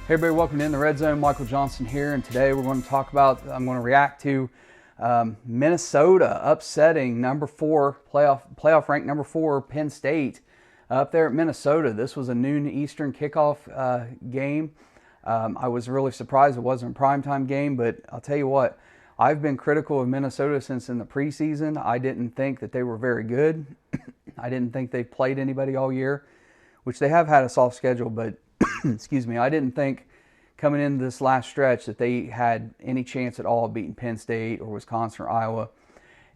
Hey everybody, welcome in the Red Zone. Michael Johnston here, and today I'm going to react to Minnesota upsetting number 4, playoff ranked number 4, Penn State up there at Minnesota. This was a noon Eastern kickoff game. I was really surprised it wasn't a primetime game, but I'll tell you what, I've been critical of Minnesota since in the preseason. I didn't think that they were very good. I didn't think they played anybody all year, which they have had a soft schedule, but excuse me, I didn't think coming into this last stretch that they had any chance at all of beating Penn State or Wisconsin or Iowa.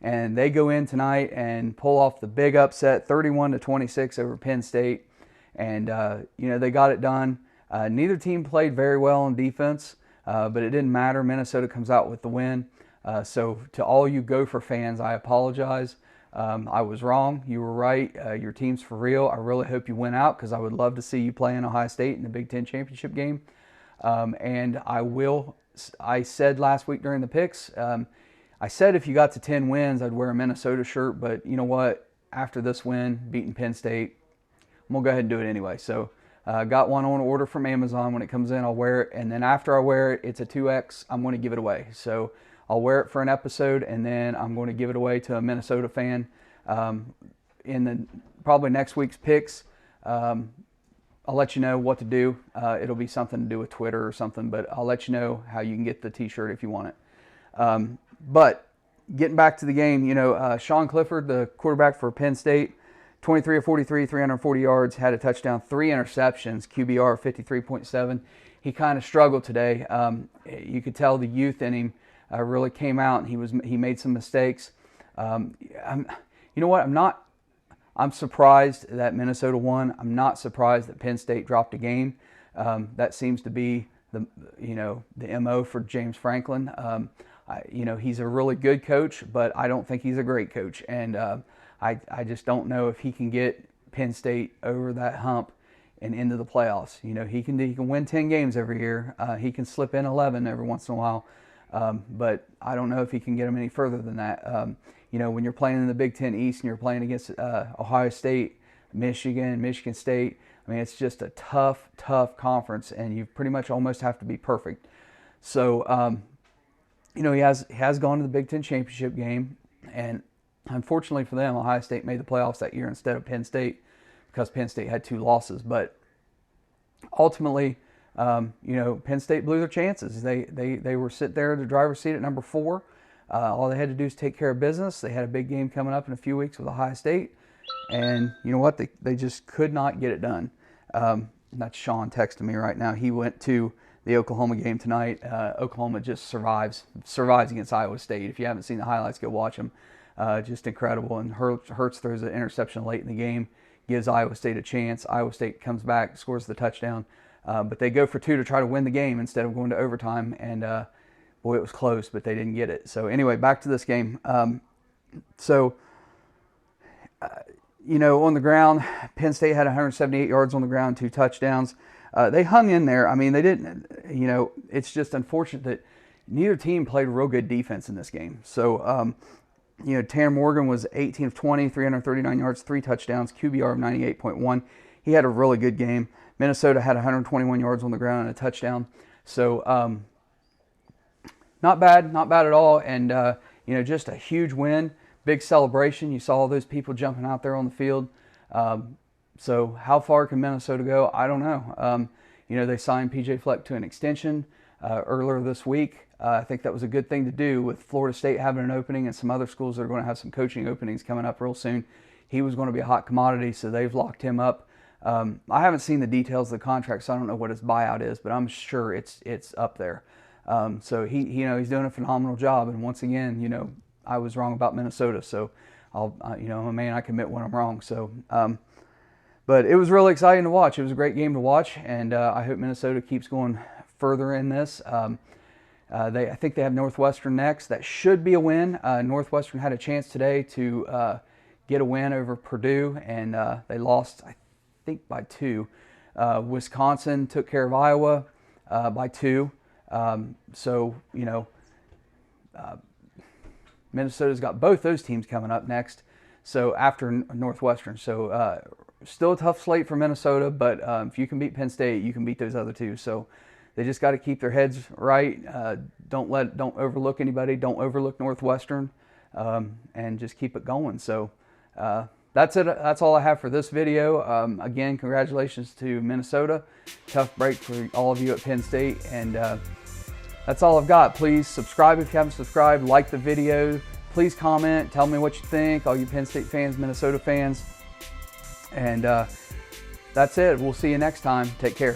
And they go in tonight and pull off the big upset, 31-26 over Penn State. And, they got it done. Neither team played very well on defense, but it didn't matter. Minnesota comes out with the win. So to all you Gopher fans, I apologize. I was wrong. You were right. Your team's for real. I really hope you win out because I would love to see you play in Ohio State in the Big Ten championship game. And I said last week during the picks, I said if you got to 10 wins, I'd wear a Minnesota shirt. But you know what? After this win, beating Penn State, I'm going to go ahead and do it anyway. So got one on order from Amazon. When it comes in, I'll wear it. And then after I wear it, it's a 2X. I'm going to give it away. So I'll wear it for an episode, and then I'm going to give it away to a Minnesota fan in probably next week's picks. I'll let you know what to do. It'll be something to do with Twitter or something, but I'll let you know how you can get the t-shirt if you want it. But getting back to the game, Shaun Clifford, the quarterback for Penn State, 23 of 43, 340 yards, had a touchdown, 3 interceptions, QBR 53.7. He kind of struggled today. You could tell the youth in him really came out, and he made some mistakes. You know what? I'm surprised that Minnesota won. I'm not surprised that Penn State dropped a game. That seems to be the MO for James Franklin. He's a really good coach, but I don't think he's a great coach. And I just don't know if he can get Penn State over that hump and into the playoffs. He can win 10 games every year. He can slip in 11 every once in a while. But I don't know if he can get them any further than that. When you're playing in the Big Ten East and you're playing against Ohio State, Michigan State, it's just a tough conference, and you pretty much almost have to be perfect. So, he has gone to the Big Ten championship game, and unfortunately for them, Ohio State made the playoffs that year instead of Penn State because Penn State had 2 losses. But ultimately, Penn State blew their chances. They were sitting there in the driver's seat at number 4. All they had to do is take care of business. They had a big game coming up in a few weeks with Ohio State. And you know what? They just could not get it done. That's Shaun texting me right now. He went to the Oklahoma game tonight. Oklahoma just survives against Iowa State. If you haven't seen the highlights, go watch them. Just incredible. And Hurts throws an interception late in the game, gives Iowa State a chance. Iowa State comes back, scores the touchdown. But they go for 2 to try to win the game instead of going to overtime. And boy, it was close, but they didn't get it. So anyway, back to this game. On the ground, Penn State had 178 yards on the ground, 2 touchdowns. They hung in there. They didn't, it's just unfortunate that neither team played real good defense in this game. So, Tanner Morgan was 18 of 20, 339 yards, 3 touchdowns, QBR of 98.1. He had a really good game. Minnesota had 121 yards on the ground and a touchdown. So, not bad at all. And, just a huge win, big celebration. You saw all those people jumping out there on the field. So how far can Minnesota go? I don't know. They signed P.J. Fleck to an extension earlier this week. I think that was a good thing to do with Florida State having an opening and some other schools that are going to have some coaching openings coming up real soon. He was going to be a hot commodity, so they've locked him up. I haven't seen the details of the contract, so I don't know what his buyout is, but I'm sure it's up there. So he's doing a phenomenal job. And once again, I was wrong about Minnesota, so I'm a man, I can admit when I'm wrong. So, but it was really exciting to watch. It was a great game to watch, and I hope Minnesota keeps going further in this. I think they have Northwestern next. That should be a win. Northwestern had a chance today to get a win over Purdue, and they lost, I think, by 2. Wisconsin took care of Iowa by 2. Minnesota's got both those teams coming up next. So after Northwestern. So still a tough slate for Minnesota, but if you can beat Penn State, you can beat those other 2. So They just got to keep their heads right. Don't overlook anybody. Don't overlook Northwestern, and just keep it going. So that's it. That's all I have for this video. Again, congratulations to Minnesota. Tough break for all of you at Penn State, and that's all I've got. Please subscribe if you haven't subscribed. Like the video. Please comment. Tell me what you think, all you Penn State fans, Minnesota fans. And that's it. We'll see you next time. Take care.